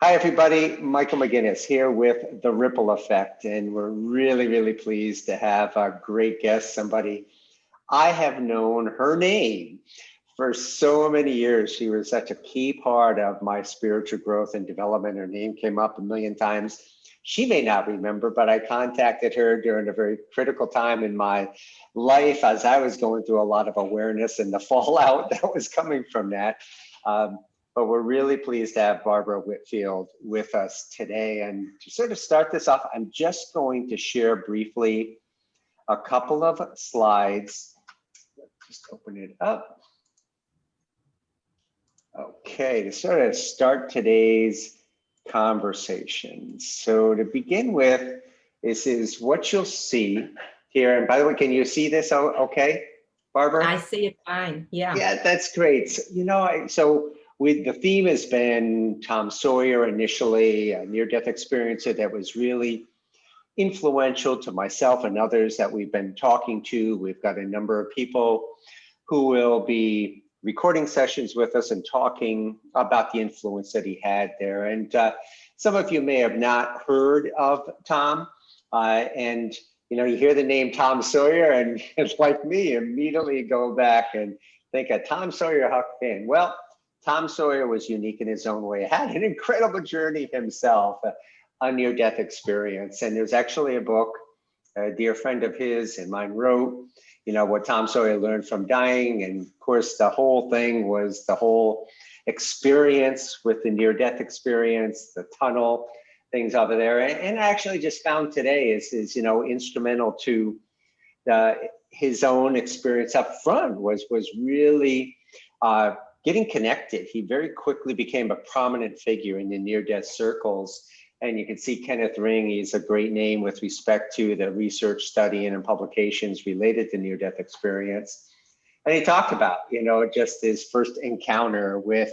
Hi, everybody. Michael McGinnis here with The Ripple Effect, and we're really pleased to have a great guest, somebody I have known her name for so many years. She was such a key part of my spiritual growth and development. Her name came up a million times. She may not remember, but I contacted her during a very critical time in my life as I was going through a lot of awareness and the fallout that was coming from that. Um, but we're really pleased to have Barbara Whitfield with us today. And to sort of start this off, I'm just going to share briefly a couple of slides. Just open it up. Okay, to sort of start today's conversation. So to begin with, this is what you'll see here. And by the way, can you see this okay, Barbara? I see it fine, yeah. Yeah, that's great. So the theme has been Tom Sawyer initially, a near-death experience that was really influential to myself and others that we've been talking to. We've got a number of people who will be recording sessions with us and talking about the influence that he had there. And some of you may have not heard of Tom, and you hear the name Tom Sawyer, and it's like me, immediately go back and think of Tom Sawyer, Huck Finn. Well, Tom Sawyer was unique in his own way. Had an incredible journey himself, a near-death experience. And there's actually a book a dear friend of his and mine wrote, what Tom Sawyer learned from dying. And of course, the whole thing was the whole experience with the near-death experience, the tunnel, things over there. And I actually just found today is instrumental to his own experience up front was really getting connected. He very quickly became a prominent figure in the near-death circles. And you can see Kenneth Ring, he's a great name with respect to the research, study, and publications related to near-death experience. And he talked about, just his first encounter with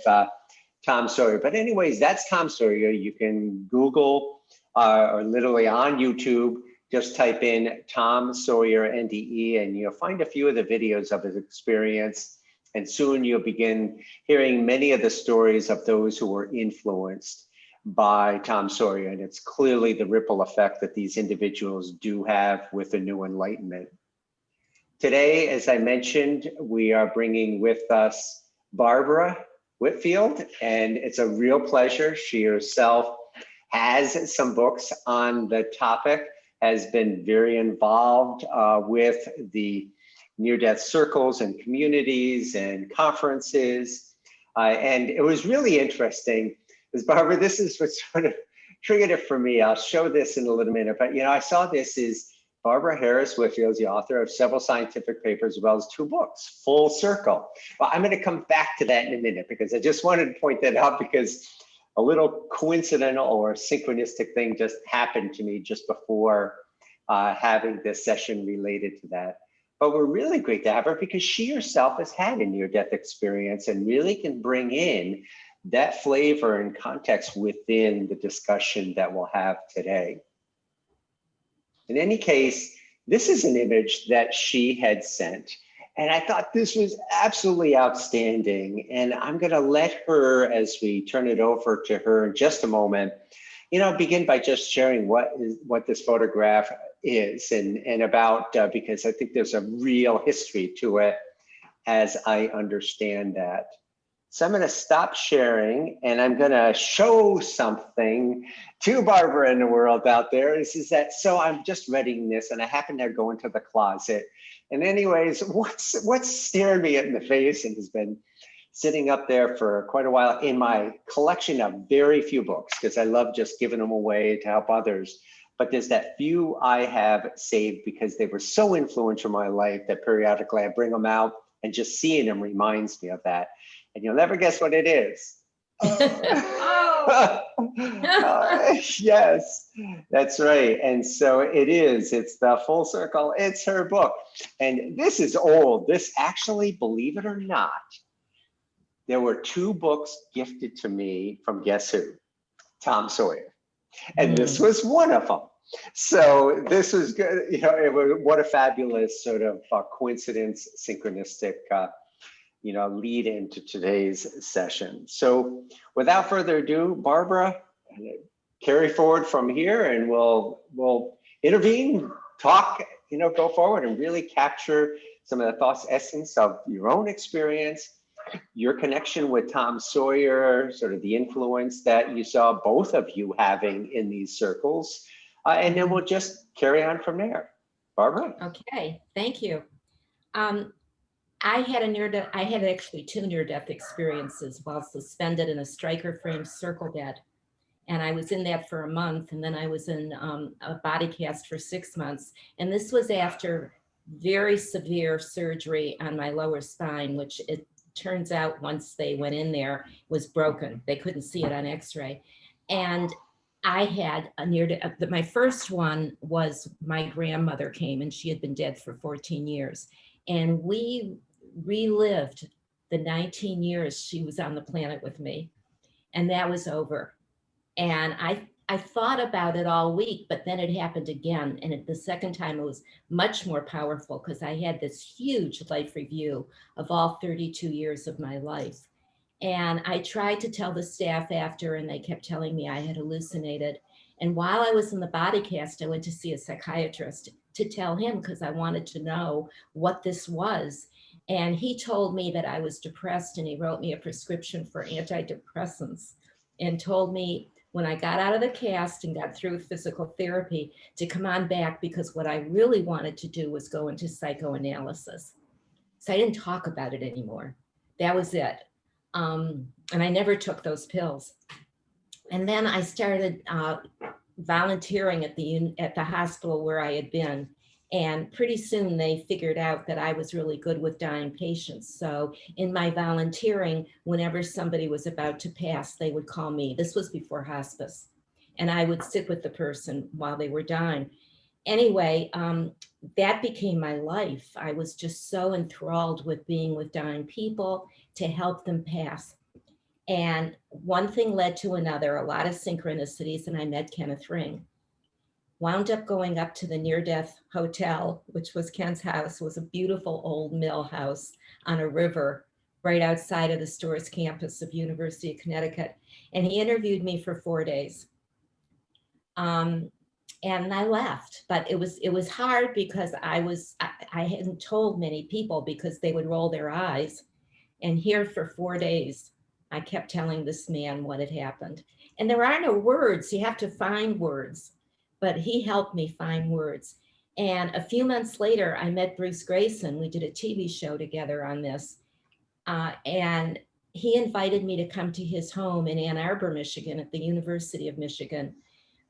Tom Sawyer. But anyways, that's Tom Sawyer. You can Google or literally on YouTube, just type in Tom Sawyer NDE, and you'll find a few of the videos of his experience. And soon you'll begin hearing many of the stories of those who were influenced by Tom Sawyer. And it's clearly the ripple effect that these individuals do have with the new enlightenment. Today, as I mentioned, we are bringing with us Barbara Whitfield, and it's a real pleasure. She herself has some books on the topic, has been very involved with the near-death circles and communities and conferences. And it was really interesting. Because Barbara, this is what sort of triggered it for me. I'll show this in a little minute, but I saw this is Barbara Harris Whitfield, the author of several scientific papers, as well as 2 books, Full Circle. Well, I'm gonna come back to that in a minute because I just wanted to point that out because a little coincidental or synchronistic thing just happened to me just before having this session related to that. But we're really great to have her because she herself has had a near-death experience and really can bring in that flavor and context within the discussion that we'll have today. In any case, this is an image that she had sent, and I thought this was absolutely outstanding. And I'm gonna let her, as we turn it over to her in just a moment, begin by just sharing what this photograph is and about, because I think there's a real history to it as I understand that. So I'm going to stop sharing and I'm going to show something to Barbara and the world out there. So I'm just reading this and I happen to go into the closet. And anyways, what's staring me in the face and has been sitting up there for quite a while in my collection of very few books, because I love just giving them away to help others. But there's that few I have saved because they were so influential in my life that periodically I bring them out, and just seeing them reminds me of that. And you'll never guess what it is. Yes, that's right. And so it's the Full Circle, it's her book. And this is old. This actually, believe it or not, there were 2 books gifted to me from guess who? Tom Sawyer. And this was one of them. So this was good. What a fabulous sort of coincidence, synchronistic lead into today's session. So without further ado, Barbara, carry forward from here, and we'll intervene, talk, go forward and really capture some of the thoughts, essence of your own experience, your connection with Tom Sawyer, sort of the influence that you saw both of you having in these circles, and then we'll just carry on from there. Barbara? Okay, thank you. I had actually 2 near-death experiences while suspended in a striker frame circle bed. And I was in that for a month, and then I was in a body cast for 6 months. And this was after very severe surgery on my lower spine, which it turns out once they went in there was broken. They couldn't see it on x-ray. And I had a my first one was my grandmother came, and she had been dead for 14 years. And we relived the 19 years she was on the planet with me. And that was over. And I thought about it all week, but then it happened again. And the second time it was much more powerful because I had this huge life review of all 32 years of my life. And I tried to tell the staff after, and they kept telling me I had hallucinated. And while I was in the body cast, I went to see a psychiatrist to tell him because I wanted to know what this was. And he told me that I was depressed, and he wrote me a prescription for antidepressants and told me when I got out of the cast and got through physical therapy to come on back, because what I really wanted to do was go into psychoanalysis. So I didn't talk about it anymore. That was it. And I never took those pills. And then I started volunteering at the hospital where I had been. And pretty soon they figured out that I was really good with dying patients. So in my volunteering, whenever somebody was about to pass, they would call me. This was before hospice. And I would sit with the person while they were dying. Anyway, that became my life. I was just so enthralled with being with dying people to help them pass. And one thing led to another, a lot of synchronicities, and I met Kenneth Ring. Wound up going up to the near-death hotel, which was Ken's house. It was a beautiful old mill house on a river right outside of the Storrs campus of University of Connecticut. And he interviewed me for 4 days. And I left, but it was hard because I hadn't told many people because they would roll their eyes. And here for 4 days, I kept telling this man what had happened. And there are no words, you have to find words. But he helped me find words. And a few months later, I met Bruce Grayson. We did a TV show together on this. And he invited me to come to his home in Ann Arbor, Michigan, at the University of Michigan,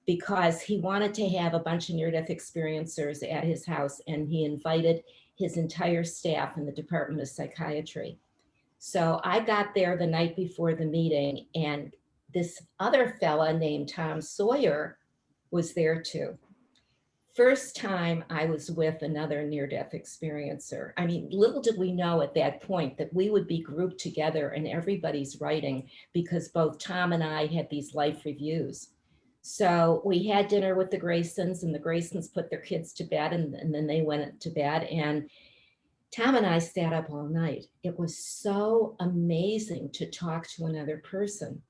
because he wanted to have a bunch of near-death experiencers at his house. And he invited his entire staff in the Department of Psychiatry. So I got there the night before the meeting, and this other fella named Tom Sawyer was there too. First time I was with another near-death experiencer. I mean, little did we know at that point that we would be grouped together and everybody's writing, because both Tom and I had these life reviews. So we had dinner with the Graysons, and the Graysons put their kids to bed, and then they went to bed, and Tom and I sat up all night. It was so amazing to talk to another person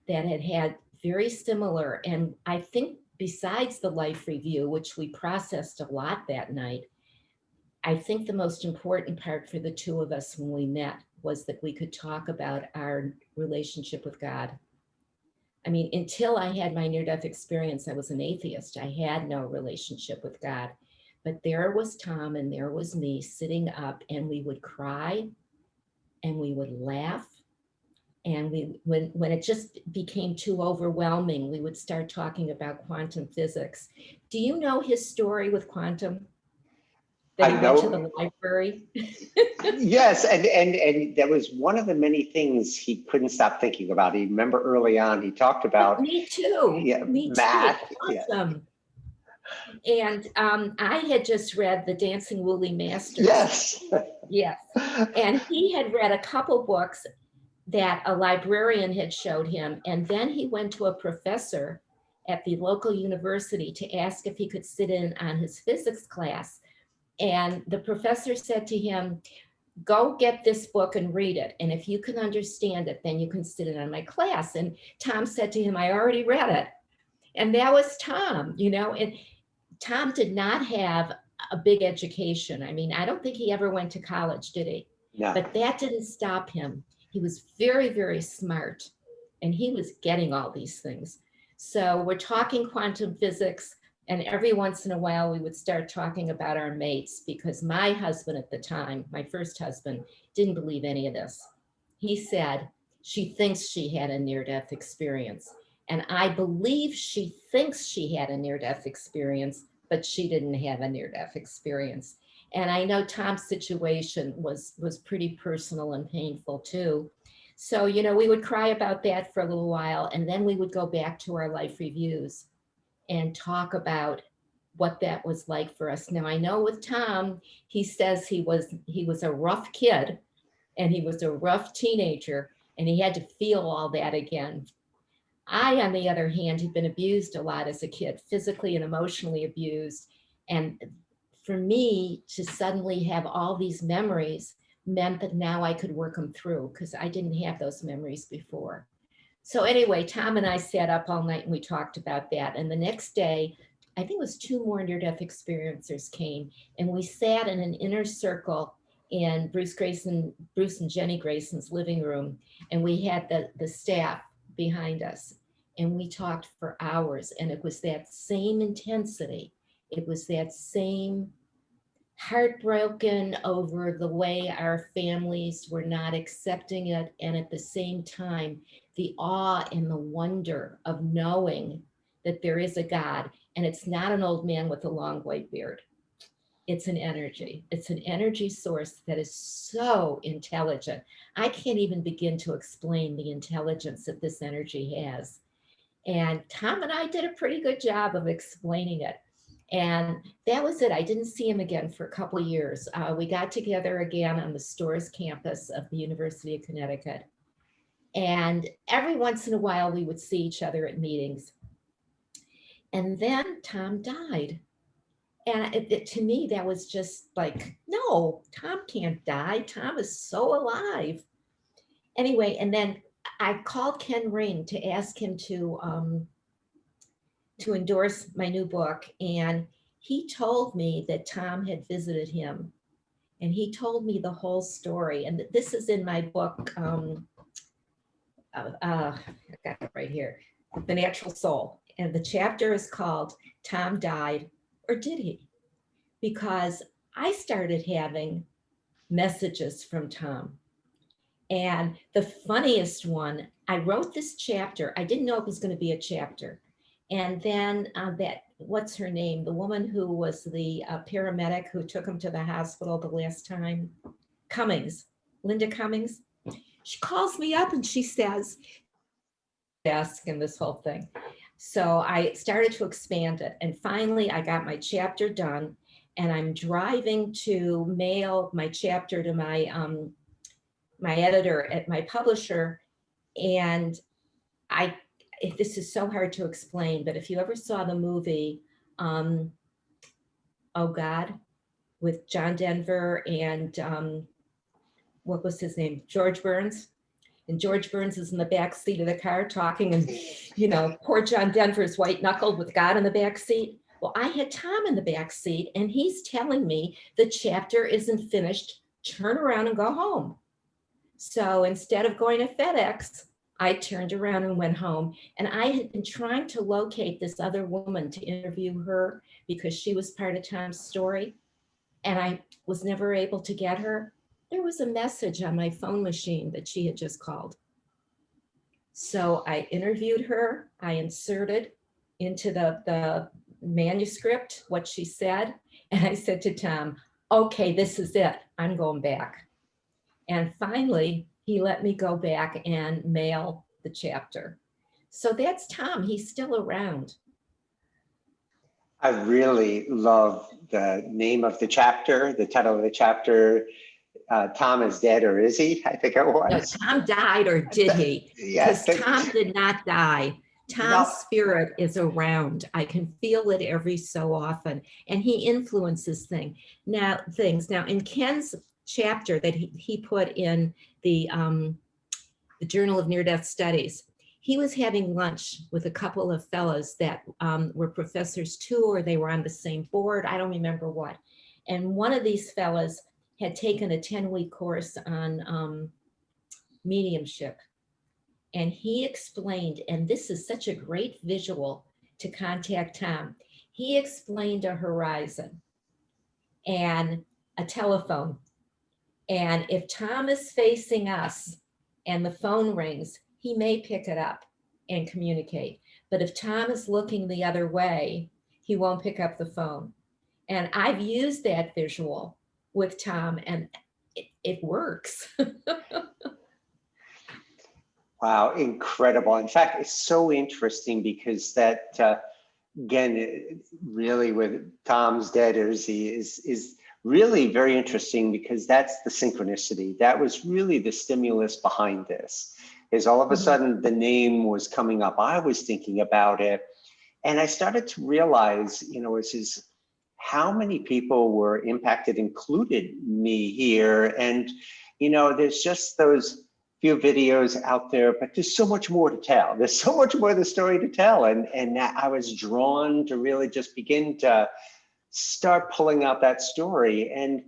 that had very similar, and I think besides the life review, which we processed a lot that night, I think the most important part for the two of us when we met was that we could talk about our relationship with God. I mean, until I had my near-death experience, I was an atheist. I had no relationship with God. But there was Tom and there was me sitting up, and we would cry and we would laugh. And when it just became too overwhelming, we would start talking about quantum physics. Do you know his story with quantum? That he went to the library? Yes, and that was one of the many things he couldn't stop thinking about. He remember early on, he talked about me too. Yeah, me math. Too. Awesome. Yeah. And I had just read The Dancing Woolly Masters. Yes. Yes. And he had read a couple books that a librarian had showed him. And then he went to a professor at the local university to ask if he could sit in on his physics class. And the professor said to him, go get this book and read it. And if you can understand it, then you can sit in on my class. And Tom said to him, I already read it. And that was Tom, you know, and Tom did not have a big education. I mean, I don't think he ever went to college, did he? No. But that didn't stop him. He was very, very smart, and he was getting all these things. So we're talking quantum physics, and every once in a while we would start talking about our mates, because my husband at the time, my first husband, didn't believe any of this. He said, she thinks she had a near-death experience. And I believe she thinks she had a near-death experience, but she didn't have a near-death experience. And I know Tom's situation was pretty personal and painful too. So, you know, we would cry about that for a little while, and then we would go back to our life reviews and talk about what that was like for us. Now, I know with Tom, he says he was a rough kid, and he was a rough teenager, and he had to feel all that again. I, on the other hand, had been abused a lot as a kid, physically and emotionally abused. And for me to suddenly have all these memories meant that now I could work them through, because I didn't have those memories before. So anyway, Tom and I sat up all night and we talked about that. And the next day, I think it was 2 more near-death experiencers came, and we sat in an inner circle in Bruce and Jenny Grayson's living room, and we had the staff behind us, and we talked for hours, and it was that same intensity. It was that same heartbroken over the way our families were not accepting it, and at the same time, the awe and the wonder of knowing that there is a God, and it's not an old man with a long white beard. It's an energy. It's an energy source that is so intelligent. I can't even begin to explain the intelligence that this energy has. And Tom and I did a pretty good job of explaining it. And that was it. I didn't see him again for a couple of years. We got together again on the Storrs campus of the University of Connecticut. And every once in a while, we would see each other at meetings. And then Tom died. And to me, that was just like, no, Tom can't die. Tom is so alive. Anyway, and then I called Ken Ring to ask him to endorse my new book. And he told me that Tom had visited him. And he told me the whole story. And this is in my book. I got it right here, The Natural Soul. And the chapter is called Tom Died, or Did He? Because I started having messages from Tom. And the funniest one, I wrote this chapter. I didn't know it was going to be a chapter. And then what's her name? The woman who was the paramedic who took him to the hospital the last time, Cummings, Linda Cummings. She calls me up and she says, desk and this whole thing. So I started to expand it. And finally, I got my chapter done. And I'm driving to mail my chapter to my my editor at my publisher. And this is so hard to explain, but if you ever saw the movie, Oh God, with John Denver and what was his name? George Burns. And George Burns is in the back seat of the car talking, and you know, poor John Denver's white knuckled with God in the back seat. Well, I had Tom in the back seat, and he's telling me the chapter isn't finished. Turn around and go home. So instead of going to FedEx, I turned around and went home. And I had been trying to locate this other woman to interview her because she was part of Tom's story. And I was never able to get her. There was a message on my phone machine that she had just called. So I interviewed her. I inserted into the manuscript what she said. And I said to Tom, okay, this is it. I'm going back. And finally, he let me go back and mail the chapter. So that's Tom. He's still around. I really love the name of the chapter, the title of the chapter. Tom is dead, or is he? I think it was. No, Tom died, or did he? Yes. Because Tom did not die. Tom's spirit is around. I can feel it every so often, and he influences things. Now, in Ken's chapter that he put in the Journal of Near-Death Studies. He was having lunch with a couple of fellows that were professors too, or they were on the same board. I don't remember what. And one of these fellows had taken a 10-week course on mediumship. And he explained, and this is such a great visual to contact Tom. He explained a horizon and a telephone. And if Tom is facing us and the phone rings, he may pick it up and communicate. But if Tom is looking the other way, he won't pick up the phone. And I've used that visual with Tom, and it works. Wow, incredible. In fact, it's so interesting because that, again, really with Tom's dead is really very interesting, because that's the synchronicity. That was really the stimulus behind this, is all of a sudden the name was coming up. I was thinking about it, and I started to realize, is how many people were impacted, included me here. And, there's just those few videos out there, but there's so much more to tell. There's so much more of the story to tell. And I was drawn to really just begin to start pulling out that story. And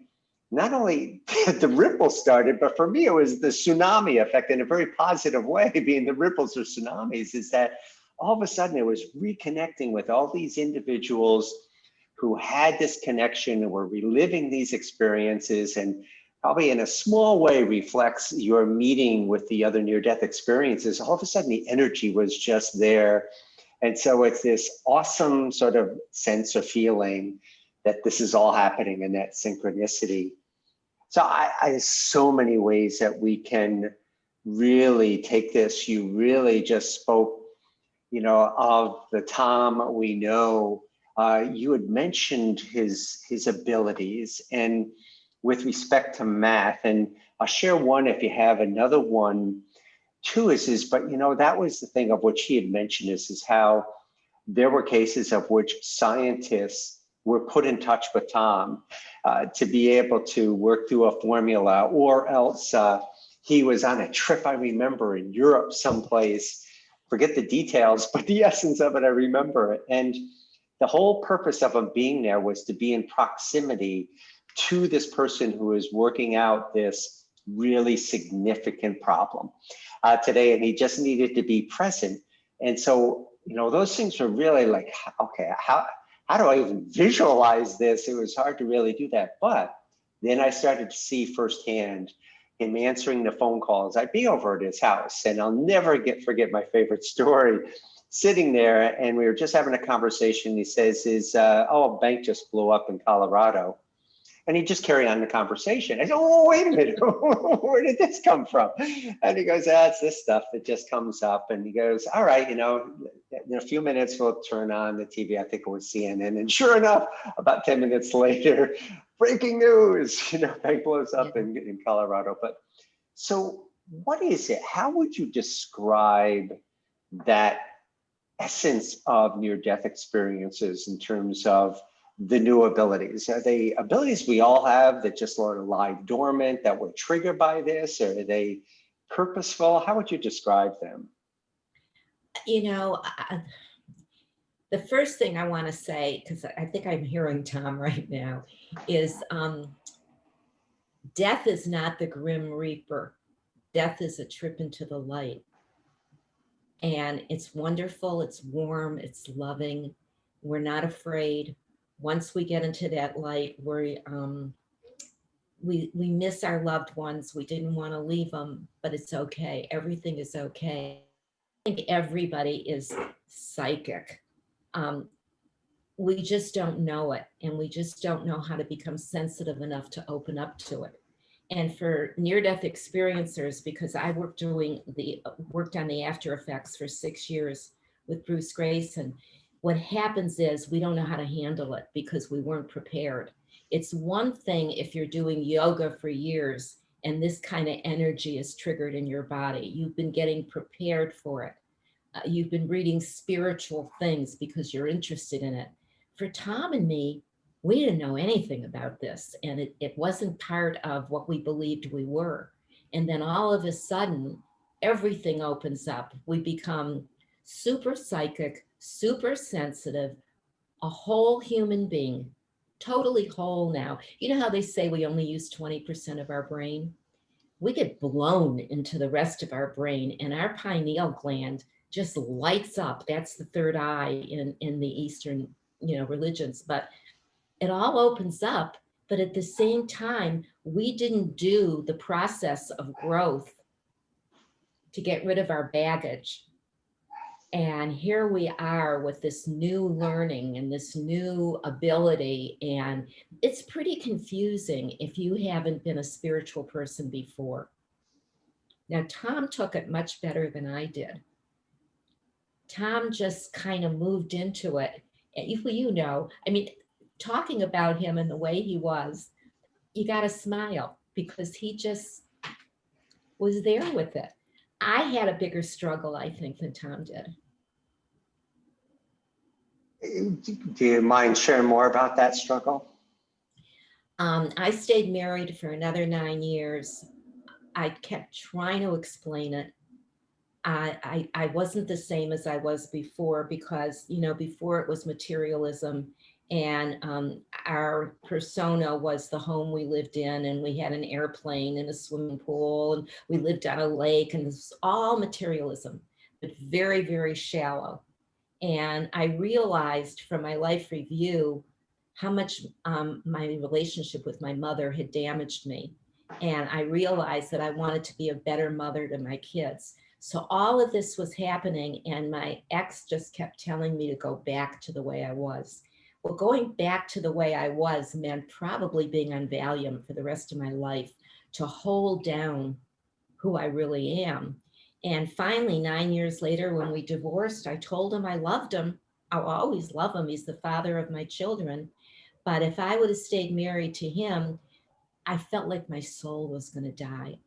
not only the ripple started, but for me, it was the tsunami effect in a very positive way, being the ripples or tsunamis, is that all of a sudden it was reconnecting with all these individuals who had this connection and were reliving these experiences, and probably in a small way reflects your meeting with the other near-death experiences. All of a sudden the energy was just there. And so it's this awesome sort of sense or feeling that this is all happening in that synchronicity. So there's so many ways that we can really take this. You really just spoke, of the Tom we know. You had mentioned his abilities, and with respect to math, and I'll share one if you have another one too, but that was the thing of which he had mentioned is how there were cases of which scientists were put in touch with Tom to be able to work through a formula, or else he was on a trip, I remember, in Europe someplace, forget the details, but the essence of it, I remember it. And the whole purpose of him being there was to be in proximity to this person who is working out this really significant problem today, and he just needed to be present. And so, those things were really like, okay, how do I even visualize this? It was hard to really do that. But then I started to see firsthand him answering the phone calls. I'd be over at his house, and I'll never forget my favorite story. Sitting there, and we were just having a conversation. He says, a bank just blew up in Colorado. And he just carried on the conversation. I said, oh, wait a minute, where did this come from? And he goes, it's this stuff that just comes up. And he goes, all right, in a few minutes, we'll turn on the TV. I think it was CNN. And sure enough, about 10 minutes later, breaking news, bank blows up in Colorado. But so what is it? How would you describe that essence of near-death experiences in terms of the new abilities? Are they abilities we all have that just sort of lie dormant, that were triggered by this? Or are they purposeful? How would you describe them? The first thing I want to say, because I think I'm hearing Tom right now, is death is not the Grim Reaper. Death is a trip into the light. And it's wonderful, it's warm, it's loving. We're not afraid. Once we get into that light, we miss our loved ones. We didn't want to leave them, but it's okay. Everything is okay. I think everybody is psychic. We just don't know it, and we just don't know how to become sensitive enough to open up to it. And for near-death experiencers, because I worked on the after effects for 6 years with Bruce Grayson, what happens is we don't know how to handle it because we weren't prepared. It's one thing if you're doing yoga for years and this kind of energy is triggered in your body. You've been getting prepared for it. You've been reading spiritual things because you're interested in it. For Tom and me, we didn't know anything about this, and it wasn't part of what we believed we were. And then all of a sudden, everything opens up. We become super psychic, super sensitive, a whole human being, totally whole now. You know how they say we only use 20% of our brain? We get blown into the rest of our brain, and our pineal gland just lights up. That's the third eye in the Eastern, religions. But it all opens up, but at the same time, we didn't do the process of growth to get rid of our baggage. And here we are with this new learning and this new ability. And it's pretty confusing if you haven't been a spiritual person before. Now, Tom took it much better than I did. Tom just kind of moved into it. I mean, talking about him and the way he was, you got to smile because he just was there with it. I had a bigger struggle, I think, than Tom did. Do you mind sharing more about that struggle? I stayed married for another 9 years. I kept trying to explain it. I wasn't the same as I was before because, before it was materialism, and our persona was the home we lived in, and we had an airplane and a swimming pool, and we lived on a lake, and it was all materialism, but very, very shallow. And I realized from my life review how much my relationship with my mother had damaged me. And I realized that I wanted to be a better mother to my kids. So all of this was happening, and my ex just kept telling me to go back to the way I was. Well, going back to the way I was meant probably being on Valium for the rest of my life to hold down who I really am. And finally, 9 years later, when we divorced, I told him I loved him. I'll always love him. He's the father of my children. But if I would have stayed married to him, I felt like my soul was going to die.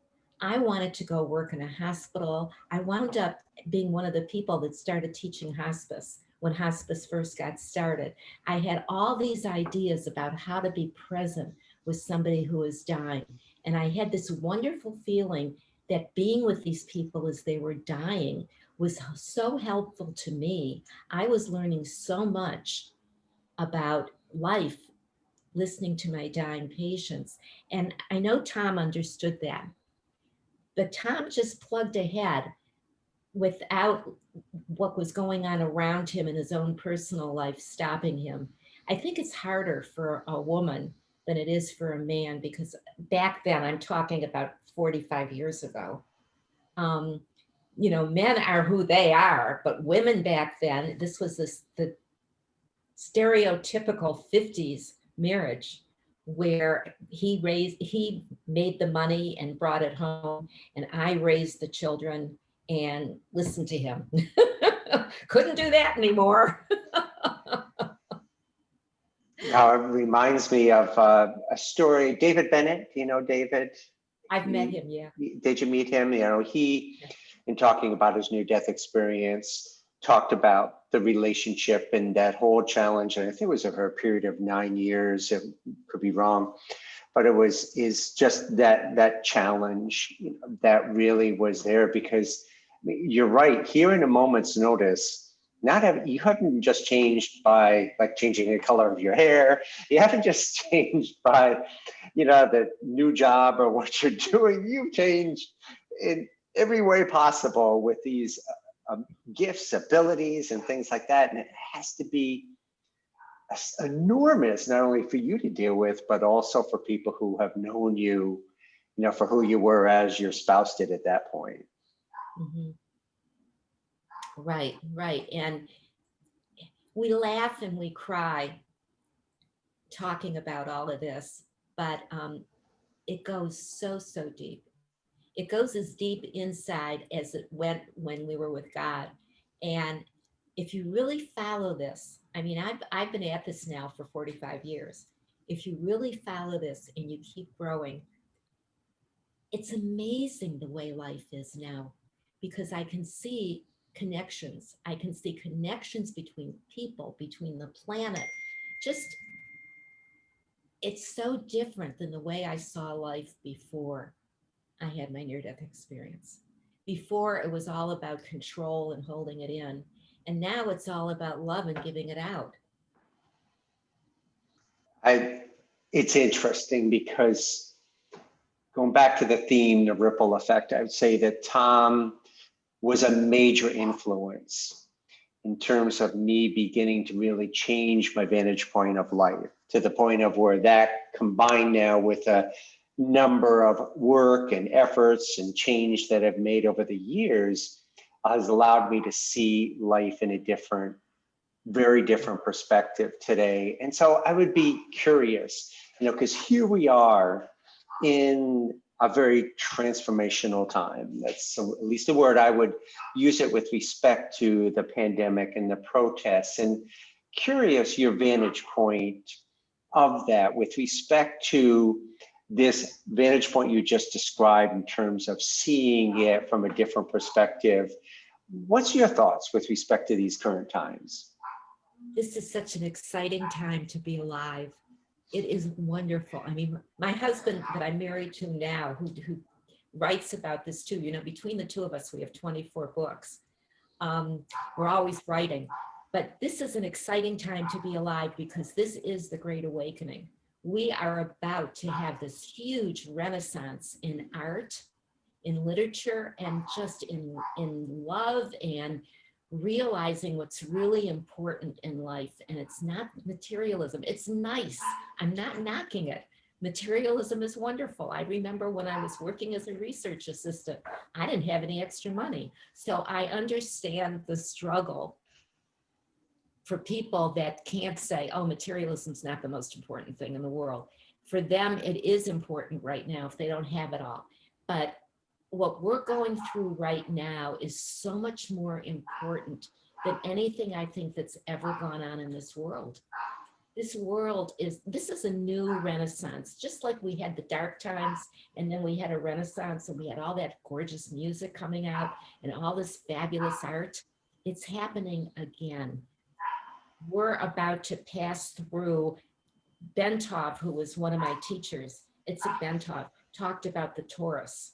I wanted to go work in a hospital. I wound up being one of the people that started teaching hospice when hospice first got started. I had all these ideas about how to be present with somebody who is dying. And I had this wonderful feeling that being with these people as they were dying was so helpful to me. I was learning so much about life listening to my dying patients. And I know Tom understood that. But Tom just plugged ahead without what was going on around him in his own personal life stopping him. I think it's harder for a woman than it is for a man because back then, I'm talking about 45 years ago, men are who they are, but women back then, this was the stereotypical 50s marriage where he made the money and brought it home, and I raised the children and listened to him. Couldn't do that anymore. Now it reminds me of a story. David Bennett, do you know David? I've met him, yeah. Did you meet him? He, in talking about his near-death experience, talked about the relationship and that whole challenge. And I think it was over a period of 9 years. It could be wrong, but is just that challenge that really was there because you're right. Here in a moment's notice, you haven't just changed by like changing the color of your hair. You haven't just changed by, the new job or what you're doing. You've changed in every way possible with these gifts, abilities, and things like that. And it has to be enormous, not only for you to deal with, but also for people who have known you, for who you were as your spouse did at that point. Mm-hmm. Right. And we laugh and we cry talking about all of this, but it goes so deep. It goes as deep inside as it went when we were with God. And if you really follow this, I mean, I've been at this now for 45 years. If you really follow this and you keep growing, it's amazing the way life is now because I can see connections. I can see connections between people, between the planet. Just it's so different than the way I saw life before I had my near-death experience. Before, it was all about control and holding it in. And now it's all about love and giving it out. It's interesting because going back to the theme, the ripple effect, I would say that Tom was a major influence in terms of me beginning to really change my vantage point of life, to the point of where that combined now with a number of work and efforts and change that I've made over the years has allowed me to see life in a different, very different perspective today. And so I would be curious, because here we are in a very transformational time. That's at least the word I would use it with respect to the pandemic and the protests. And curious your vantage point of that with respect to this vantage point you just described in terms of seeing it from a different perspective. What's your thoughts with respect to these current times? This is such an exciting time to be alive. It is wonderful. I mean, my husband that I'm married to now, who writes about this too, between the two of us, we have 24 books. We're always writing, but this is an exciting time to be alive because this is the Great Awakening. We are about to have this huge renaissance in art, in literature, and just in love and realizing what's really important in life. And it's not materialism. It's nice. I'm not knocking it. Materialism is wonderful. I remember when I was working as a research assistant, I didn't have any extra money. So I understand the struggle for people that can't say, oh, materialism is not the most important thing in the world. For them, it is important right now if they don't have it all. But what we're going through right now is so much more important than anything I think that's ever gone on in this world. This is a new renaissance, just like we had the dark times and then we had a renaissance and we had all that gorgeous music coming out and all this fabulous art. It's happening again. We're about to pass through. Bentov, who was one of my teachers, Itzik Bentov, talked about the Taurus.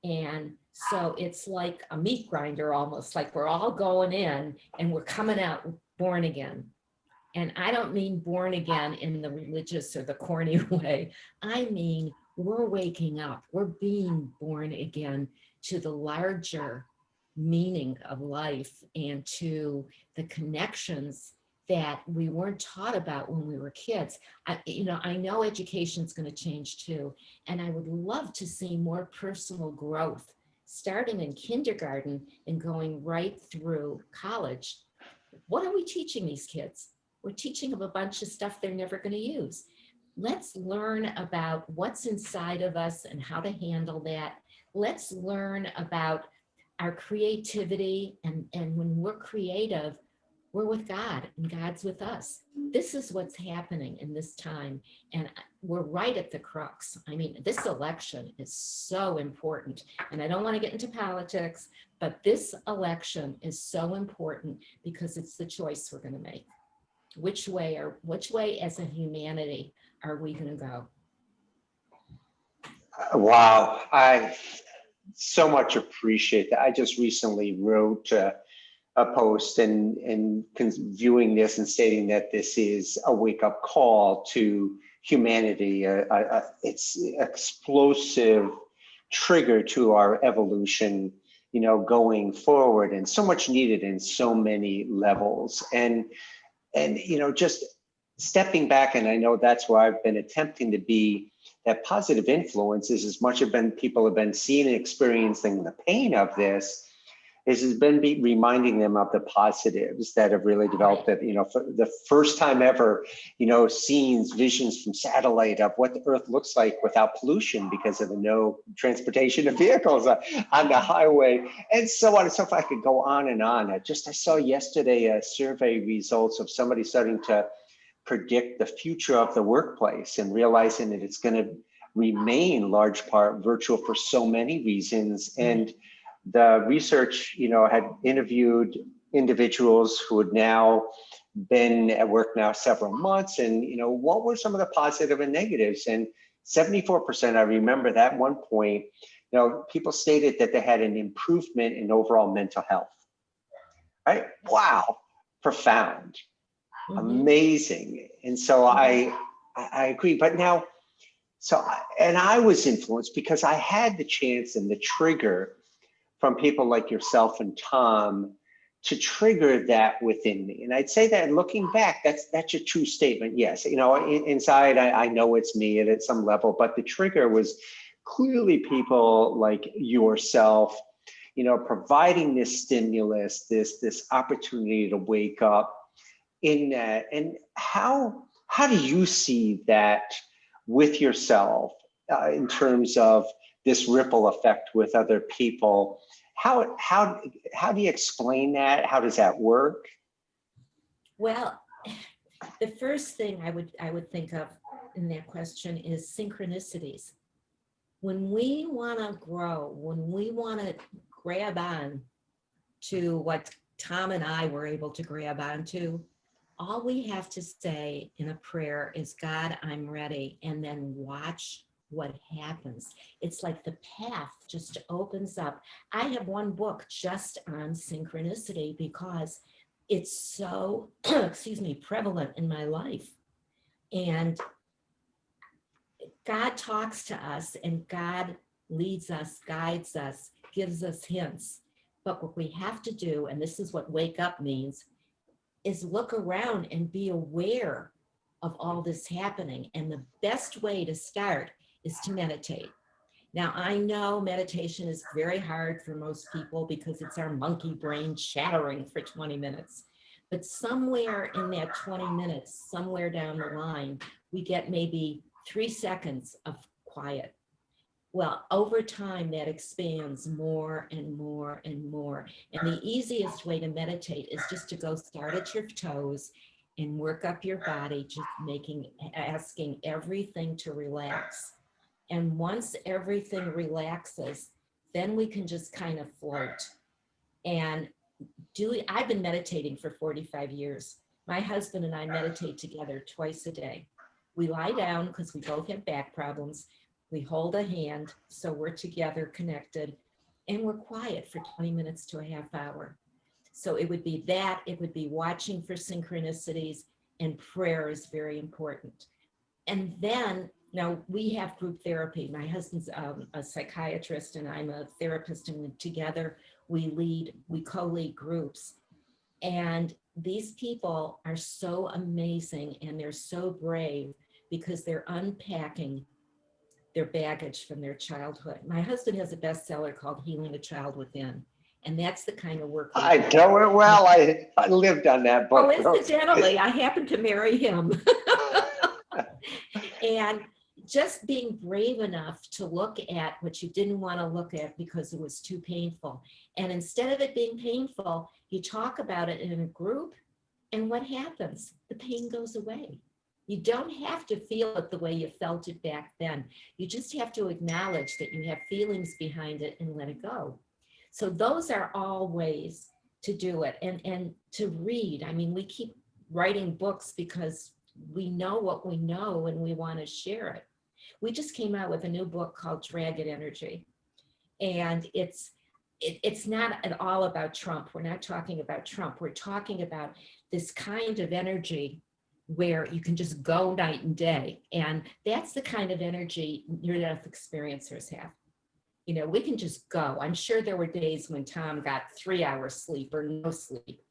And so it's like a meat grinder, almost like we're all going in and we're coming out born again. And I don't mean born again in the religious or the corny way. I mean, we're waking up, we're being born again to the larger meaning of life and to the connections that we weren't taught about when we were kids. I know education is going to change too. And I would love to see more personal growth starting in kindergarten and going right through college. What are we teaching these kids? We're teaching them a bunch of stuff they're never going to use. Let's learn about what's inside of us and how to handle that. Let's learn about our creativity. And when we're creative, we're with God and God's with us. This is what's happening in this time. And we're right at the crux. I mean, this election is so important. And I don't want to get into politics, but this election is so important because it's the choice we're going to make. Which way as a humanity are we going to go? Wow, I so much appreciate that. I just recently wrote a post and viewing this and stating that this is a wake-up call to humanity. It's explosive trigger to our evolution, going forward, and so much needed in so many levels. And just stepping back, and I know that's where I've been attempting to be that positive influence, is as much as people have been seeing and experiencing the pain of this, has been reminding them of the positives that have really developed. That for the first time ever, seeing visions from satellite of what the Earth looks like without pollution because of the no transportation of vehicles on the highway, and so on and so forth. I could go on and on. I saw yesterday a survey results of somebody starting to predict the future of the workplace and realizing that it's going to remain large part virtual for so many reasons. And the research, had interviewed individuals who would now been at work now several months, and what were some of the positive and negatives? And 74%, I remember that one point, people stated that they had an improvement in overall mental health. Right? Wow, profound, amazing. And so I agree. But now, and I was influenced because I had the chance and the trigger from people like yourself and Tom to trigger that within me. And I'd say that looking back, that's a true statement. Yes, inside I know it's me at some level, but the trigger was clearly people like yourself, providing this stimulus, this opportunity to wake up in that. And how do you see that with yourself in terms of this ripple effect with other people? How do you explain that? How does that work? Well, the first thing I would think of in that question is synchronicities. When we want to grow, when we want to grab on to what Tom and I were able to grab onto, all we have to say in a prayer is, God, I'm ready, and then watch what happens. It's like the path just opens up. I have one book just on synchronicity because it's so, prevalent in my life. And God talks to us, and God leads us, guides us, gives us hints. But what we have to do, and this is what wake up means, is look around and be aware of all this happening. And the best way to start is to meditate. Now, I know meditation is very hard for most people because it's our monkey brain chattering for 20 minutes. But somewhere in that 20 minutes, somewhere down the line, we get maybe 3 seconds of quiet. Well, over time, that expands more and more and more. And the easiest way to meditate is just to go start at your toes and work up your body, just asking everything to relax. And once everything relaxes, then we can just kind of float. And I've been meditating for 45 years. My husband and I meditate together twice a day. We lie down because we both have back problems. We hold a hand, so we're together, connected, and we're quiet for 20 minutes to a half hour. So it would be that, it would be watching for synchronicities, and prayer is very important. And then, now we have group therapy. My husband's a psychiatrist and I'm a therapist, and together we co-lead groups. And these people are so amazing and they're so brave because they're unpacking their baggage from their childhood. My husband has a bestseller called Healing a Child Within. And that's the kind of work. I know it well. I lived on that book. Oh, incidentally, I happened to marry him. And just being brave enough to look at what you didn't want to look at because it was too painful. And instead of it being painful, you talk about it in a group, and what happens? The pain goes away. You don't have to feel it the way you felt it back then. You just have to acknowledge that you have feelings behind it and let it go. So those are all ways to do it. And to read. I mean, we keep writing books because we know what we know and we want to share it. We just came out with a new book called Dragon Energy. And it's not at all about Trump. We're not talking about Trump. We're talking about this kind of energy where you can just go night and day. And that's the kind of energy near-death experiencers have. You know, we can just go. I'm sure there were days when Tom got 3 hours sleep or no sleep.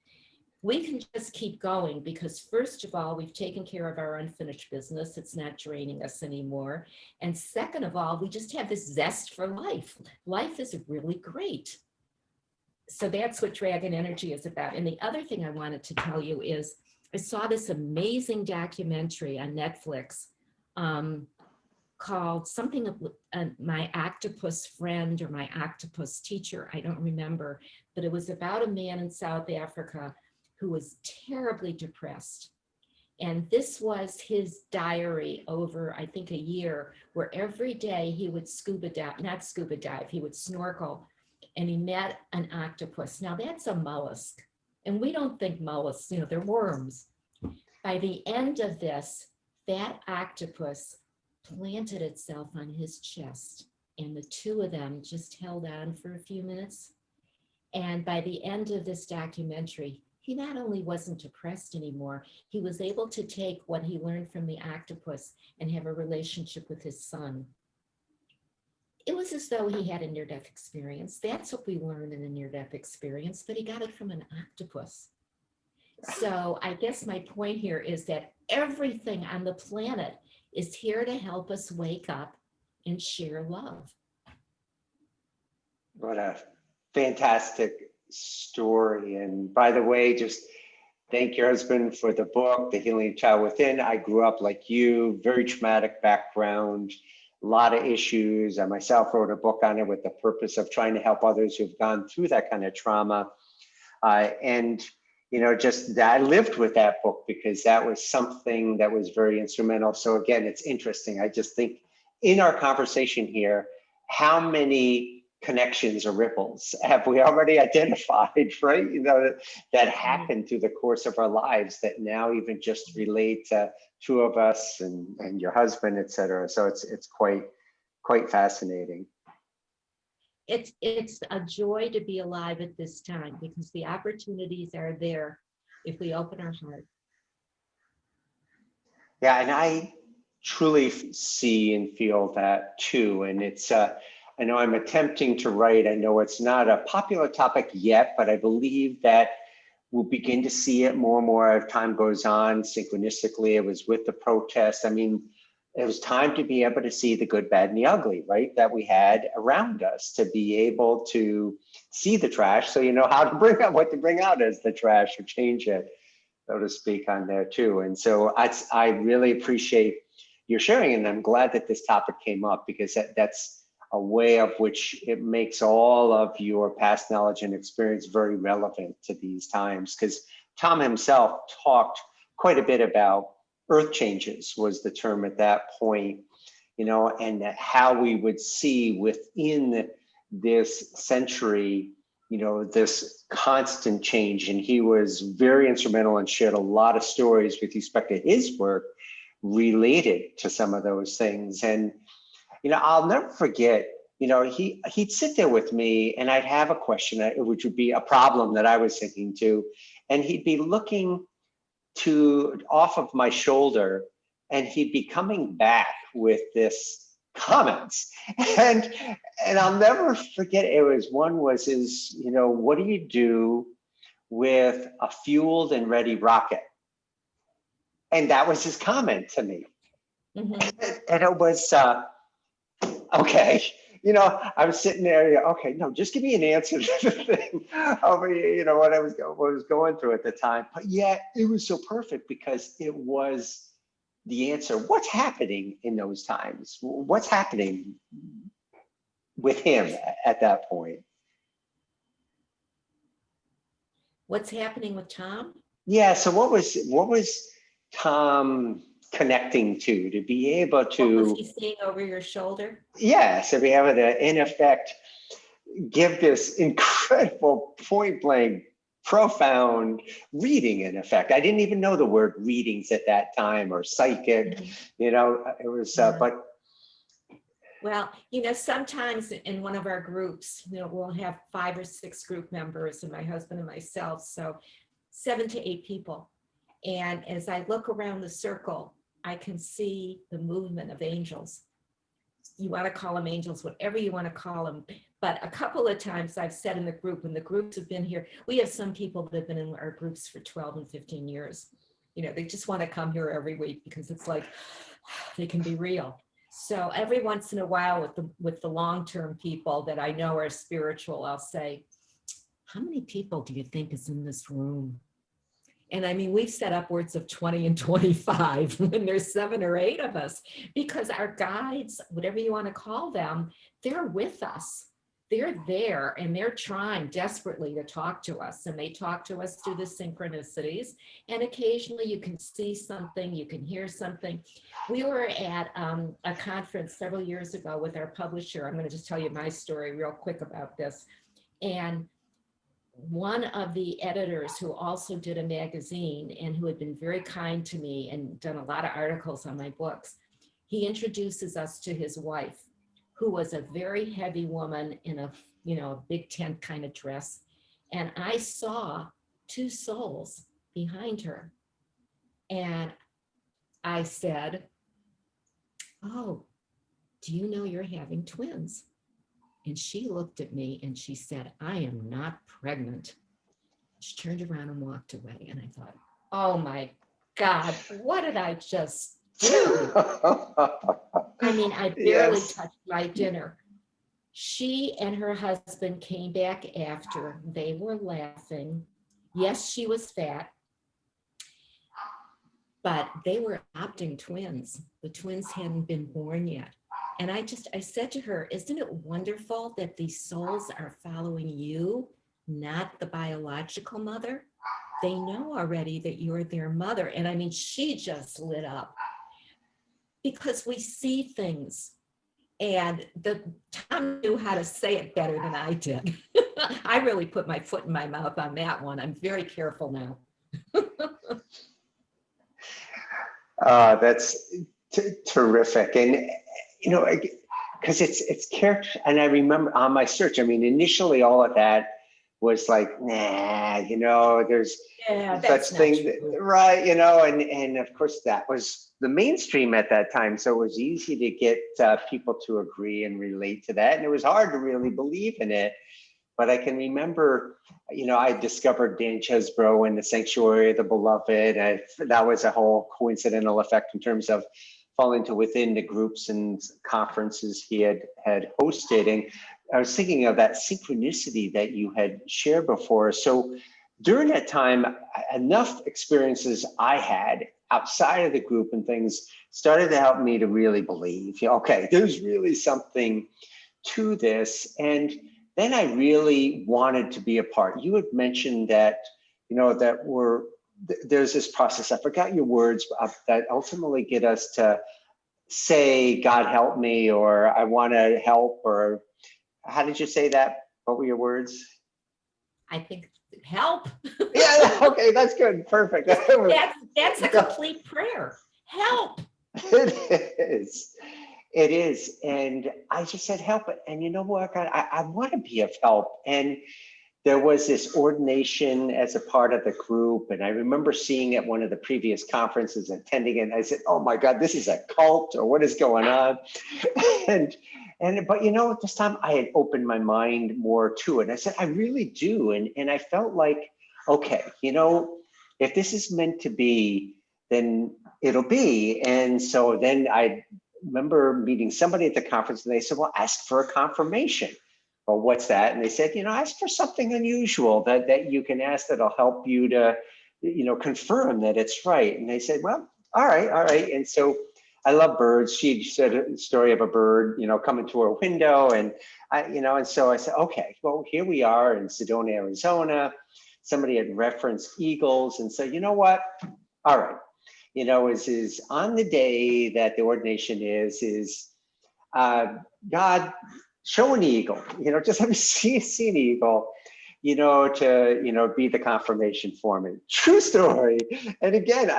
We can just keep going because first of all, we've taken care of our unfinished business. It's not draining us anymore. And second of all, we just have this zest for life. Life is really great. So that's what Dragon Energy is about. And the other thing I wanted to tell you is I saw this amazing documentary on Netflix called something of My Octopus Friend or My Octopus Teacher. I don't remember, but it was about a man in South Africa who was terribly depressed. And this was his diary over, I think, a year, where every day he would not scuba dive, he would snorkel, and he met an octopus. Now that's a mollusk. And we don't think mollusks, they're worms. By the end of this, that octopus planted itself on his chest, and the two of them just held on for a few minutes. And by the end of this documentary, he not only wasn't depressed anymore, he was able to take what he learned from the octopus and have a relationship with his son. It was as though he had a near-death experience. That's what we learn in a near-death experience, but he got it from an octopus. So I guess my point here is that everything on the planet is here to help us wake up and share love. What a fantastic story. And by the way, just thank your husband for the book, The Healing Child Within. I grew up like you, very traumatic background, a lot of issues. I myself wrote a book on it with the purpose of trying to help others who've gone through that kind of trauma. And you know, just that I lived with that book because that was something that was very instrumental. So again, it's interesting. I just think in our conversation here, how many connections or ripples have we already identified, right? You know, that happened through the course of our lives that now even just relate to two of us and your husband, et cetera. So it's quite fascinating. It's a joy to be alive at this time because the opportunities are there if we open our heart. Yeah, and I truly see and feel that too. And it's, I know I'm attempting to write, I know it's not a popular topic yet, but I believe that we'll begin to see it more and more as time goes on. Synchronistically, it was with the protest. I mean, it was time to be able to see the good, bad, and the ugly, right? That we had around us, to be able to see the trash so you know how to bring out what to bring out as the trash or change it, so to speak, on there too. And so I really appreciate your sharing, and I'm glad that this topic came up because that's a way of which it makes all of your past knowledge and experience very relevant to these times. Because Tom himself talked quite a bit about earth changes was the term at that point, you know, and how we would see within this century, you know, this constant change. And he was very instrumental and shared a lot of stories with respect to his work related to some of those things. And, you know, I'll never forget, you know, he'd sit there with me and I'd have a question, which would be a problem that I was thinking to, and he'd be looking off of my shoulder and he'd be coming back with this comments. And I'll never forget, one was his, you know, what do you do with a fueled and ready rocket? And that was his comment to me. Mm-hmm. And it was, okay, you know, I was sitting there, okay, no, just give me an answer to the thing over, you know, what I was going through at the time. But yet it was so perfect because it was the answer. What's happening in those times? What's happening with him at that point? What's happening with Tom? Yeah, so what was Tom connecting to be able to, what was he seeing over your shoulder? Yeah, so be able to in effect give this incredible point blank profound reading. In effect, I didn't even know the word readings at that time, or psychic. Mm-hmm. You know, it was but well, you know, sometimes in one of our groups, you know, we'll have 5 or 6 group members and my husband and myself, so 7 to 8 people. And as I look around the circle, I can see the movement of angels. You want to call them angels, whatever you want to call them. But a couple of times I've said in the group, when the groups have been here, we have some people that have been in our groups for 12 and 15 years. You know, they just want to come here every week because it's like, they can be real. So every once in a while with the long-term people that I know are spiritual, I'll say, how many people do you think is in this room? And I mean, we've set upwards of 20 and 25 when there's 7 or 8 of us, because our guides, whatever you want to call them, they're with us. They're there and they're trying desperately to talk to us, and they talk to us through the synchronicities. And occasionally you can see something, you can hear something. We were at a conference several years ago with our publisher. I'm going to just tell you my story real quick about this. And one of the editors who also did a magazine and who had been very kind to me and done a lot of articles on my books, he introduces us to his wife, who was a very heavy woman in a, a big tent kind of dress. And I saw two souls behind her. And I said, "Oh, do you know you're having twins?" And she looked at me and she said, "I am not pregnant." She turned around and walked away. And I thought, oh my God, what did I just do? I mean, I barely Yes. touched my dinner. She and her husband came back after. They were laughing. Yes, she was fat, but they were adopting twins. The twins hadn't been born yet. And I said to her, "Isn't it wonderful that these souls are following you, not the biological mother? They know already that you're their mother." And I mean, she just lit up because we see things. And Tom knew how to say it better than I did. I really put my foot in my mouth on that one. I'm very careful now. That's terrific. And, because it's character. And I remember on my search, I mean, initially all of that was like, nah, there's such thing, right? And of course that was the mainstream at that time. So it was easy to get people to agree and relate to that. And it was hard to really believe in it. But I can remember, I discovered Dan Chesbrough in The Sanctuary of the Beloved. That was a whole coincidental effect in terms of falling to within the groups and conferences he had hosted. And I was thinking of that synchronicity that you had shared before. So during that time, enough experiences I had outside of the group and things started to help me to really believe, okay, there's really something to this. And then I really wanted to be a part. You had mentioned that, there's this process, I forgot your words, that ultimately get us to say, "God help me," or "I want to help," or how did you say that? What were your words? I think help. Yeah, okay, that's good, perfect. That's a complete prayer. Help. It is. It is. And I just said, help it. And you know what, God, I want to be of help. And there was this ordination as a part of the group. And I remember seeing at one of the previous conferences, attending it. And I said, oh my God, this is a cult, or what is going on? But this time I had opened my mind more to it. I said, I really do. And I felt like, okay, if this is meant to be, then it'll be. And so then I remember meeting somebody at the conference and they said, well, ask for a confirmation. Well, what's that? And they said, ask for something unusual that you can ask that'll help you to, confirm that it's right. And they said, well, all right. And so I love birds. She said a story of a bird, coming to her window. And and so I said, okay, well, here we are in Sedona, Arizona. Somebody had referenced eagles. And so, you know what? All right. Is on the day that the ordination is God, show an eagle, just have me see an eagle, to be the confirmation for me. True story. And again,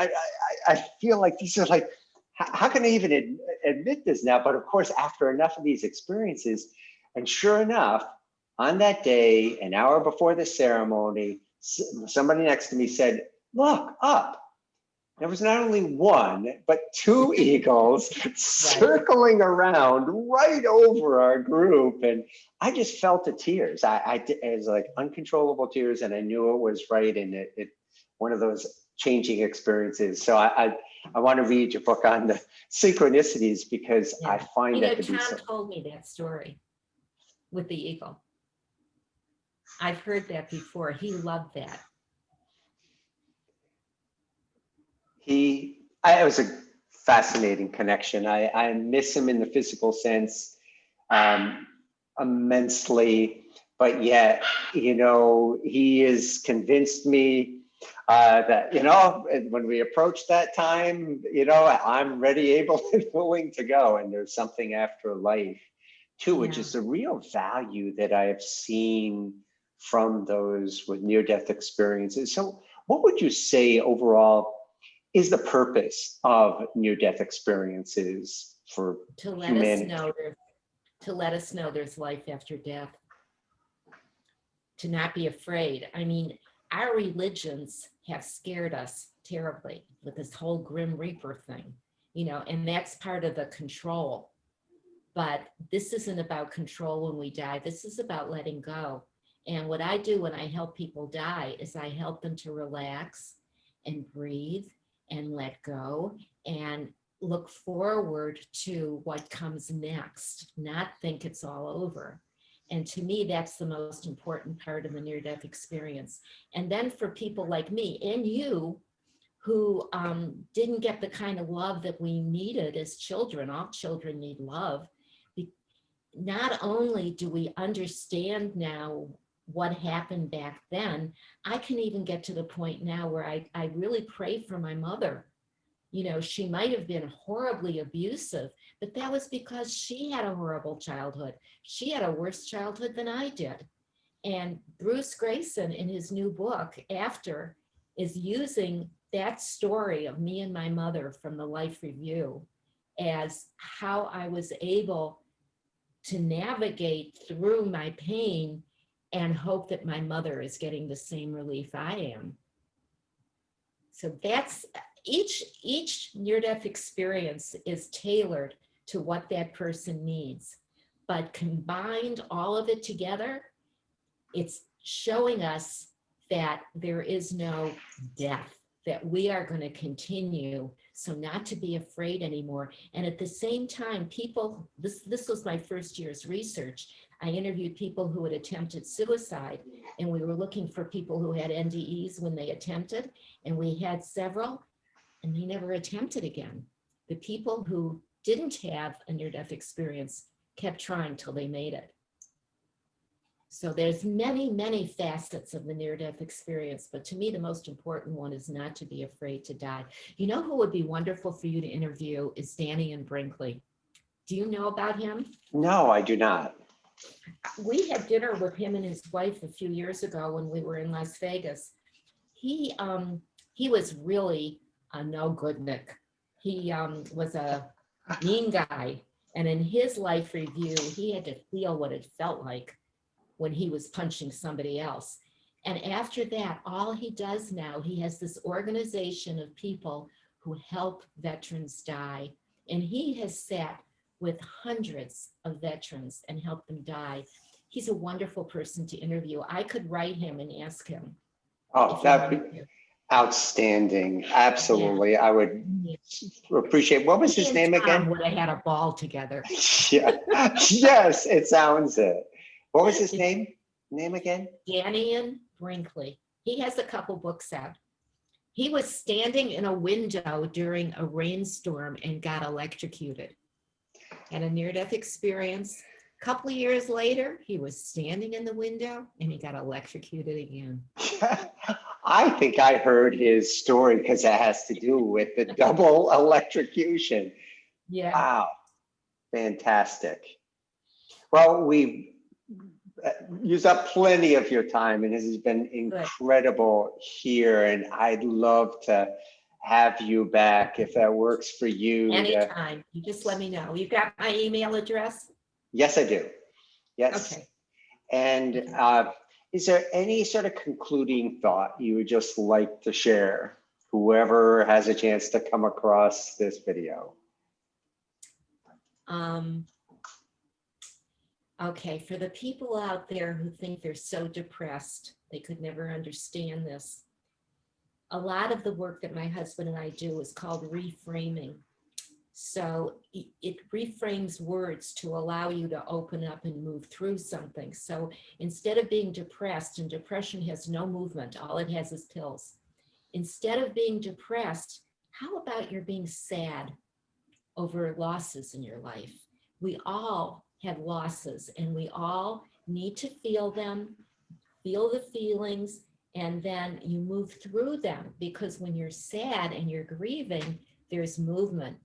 I feel like these are like, how can I even admit this now? But of course, after enough of these experiences, and sure enough, on that day, an hour before the ceremony, somebody next to me said, look up. There was not only one, but two eagles circling around right over our group. And I just felt the tears. It was like uncontrollable tears, and I knew it was right. And it one of those changing experiences. So I want to read your book on the synchronicities, because I find that to be so. Tom told me that story with the eagle. I've heard that before. He loved that. It was a fascinating connection. I miss him in the physical sense immensely, but yet, he has convinced me that, when we approach that time, I'm ready, able, and willing to go. And there's something after life too, which is the real value that I have seen from those with near-death experiences. So what would you say overall is the purpose of near-death experiences for To let us humanity? know to let us know there's life after death. To not be afraid. I mean, our religions have scared us terribly with this whole Grim Reaper thing, you know, and that's part of the control. But this isn't about control when we die. This is about letting go. And what I do when I help people die is I help them to relax and breathe and let go and look forward to what comes next, not think it's all over. And to me, that's the most important part of the near-death experience. And then for people like me and you, who didn't get the kind of love that we needed as children, all children need love. Not only do we understand now what happened back then, I can even get to the point now where I really pray for my mother. You know, she might have been horribly abusive, but that was because she had a horrible childhood. She had a worse childhood than I did. And Bruce Grayson, in his new book, After, is using that story of me and my mother from the Life Review as how I was able to navigate through my pain and hope that my mother is getting the same relief I am. So that's each near-death experience is tailored to what that person needs. But combined, all of it together, it's showing us that there is no death, that we are going to continue. So not to be afraid anymore. And at the same time, people, this was my first year's research. I interviewed people who had attempted suicide, and we were looking for people who had NDEs when they attempted, and we had several, and they never attempted again. The people who didn't have a near-death experience kept trying till they made it. So there's many, many facets of the near-death experience, but to me, the most important one is not to be afraid to die. You know who would be wonderful for you to interview is Danny and Brinkley. Do you know about him? No, I do not. We had dinner with him and his wife a few years ago when we were in Las Vegas. He was really a no-goodnik. He was a mean guy. And in his life review, he had to feel what it felt like when he was punching somebody else. And after that, all he does now, he has this organization of people who help veterans die. And he has sat with hundreds of veterans and helped them die. He's a wonderful person to interview. I could write him and ask him. Oh, that'd be outstanding. Absolutely. I would appreciate. What was his name again? Would have had a ball together. Yeah. Yes, it sounds it. What was his name again? Danny Brinkley. He has a couple books out. He was standing in a window during a rainstorm and got electrocuted. Had a near-death experience. A couple of years later, he was standing in the window and he got electrocuted again. I think I heard his story because it has to do with the double electrocution. Yeah. Wow. Fantastic. Well, we've used up plenty of your time, and this has been incredible here. And I'd love to have you back if that works for you. Anytime. You just let me know. You got my email address? Yes, I do. Yes. Okay. And is there any sort of concluding thought you would just like to share, whoever has a chance to come across this video? Okay, for the people out there who think they're so depressed, they could never understand this. A lot of the work that my husband and I do is called reframing. So it reframes words to allow you to open up and move through something. So instead of being depressed, and depression has no movement, all it has is pills. Instead of being depressed, how about you're being sad over losses in your life? We all have losses, and we all need to feel them, feel the feelings, and then you move through them, because when you're sad and you're grieving, there's movement.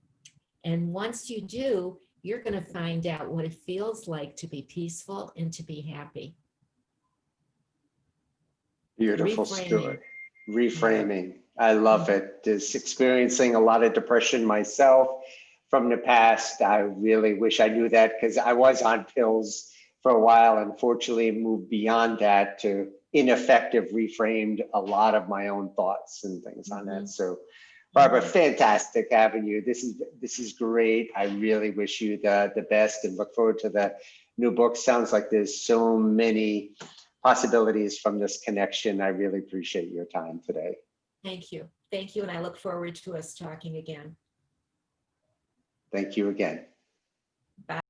And once you do, you're going to find out what it feels like to be peaceful and to be happy. Beautiful Reframing. story. Reframing. I love it. Just experiencing a lot of depression myself from the past. I really wish I knew that because I was on pills for a while. Unfortunately, moved beyond that to ineffective, reframed a lot of my own thoughts and things on that. So Barbara, fantastic having you. This is great. I really wish you the best and look forward to the new book. Sounds like there's so many possibilities from this connection. I really appreciate your time today. Thank you. Thank you. And I look forward to us talking again. Thank you again. Bye.